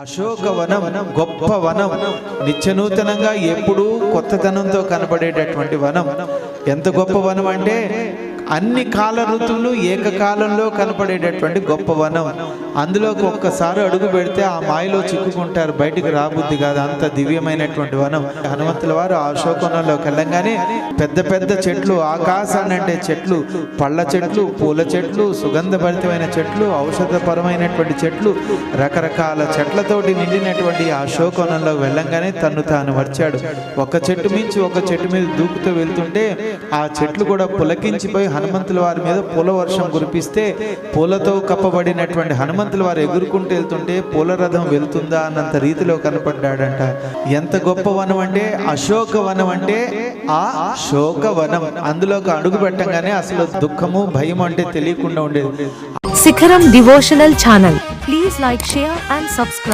అశోకవనం గొప్ప వనం, నిత్యనూతనంగా ఎప్పుడూ కొత్తదనంతో కనబడేటటువంటి వనం. ఎంత గొప్ప వనం అంటే అన్ని కాల ఋతువులు ఏకకాలంలో కనపడేటటువంటి గొప్ప వనం. అందులోకి ఒక్కసారి అడుగు పెడితే ఆ మాయలో చిక్కుకుంటారు, బయటికి రాబుద్ది కాదు, అంత దివ్యమైనటువంటి వనం. హనుమంతుల వారు ఆ అశోకవనంలోకి వెళ్ళంగానే పెద్ద పెద్ద చెట్లు, ఆకాశాన్ని అంటే చెట్లు, పళ్ళ చెట్లు, పూల చెట్లు, సుగంధభరితమైన చెట్లు, ఔషధపరమైనటువంటి చెట్లు, రకరకాల చెట్లతోటి నిండినటువంటి ఆ అశోకవనంలోకి వెళ్ళంగానే తన్ను తాను వచ్చాడు. ఒక చెట్టు మించి ఒక చెట్టు మీద దూకుతూ వెళ్తుంటే ఆ చెట్లు కూడా పులకించిపోయి హనుమంతుల వారి మీద పూల వర్షం కురిపిస్తే పూలతో కప్పబడినటువంటి హనుమంతుల వారు ఎగురుకుంటూ వెళ్తుంటే పూల రథం వెళ్తుందా అన్నంత రీతిలో కనపడ్డాడంట. ఎంత గొప్ప వనం అంటే అశోకవనం అంటే ఆ శోకవనం. అందులోకి అడుగు పెట్టంగానే అసలు దుఃఖము భయం అంటే తెలియకుండా ఉండేది. శిఖరం devotional channel. Please like, share and subscribe.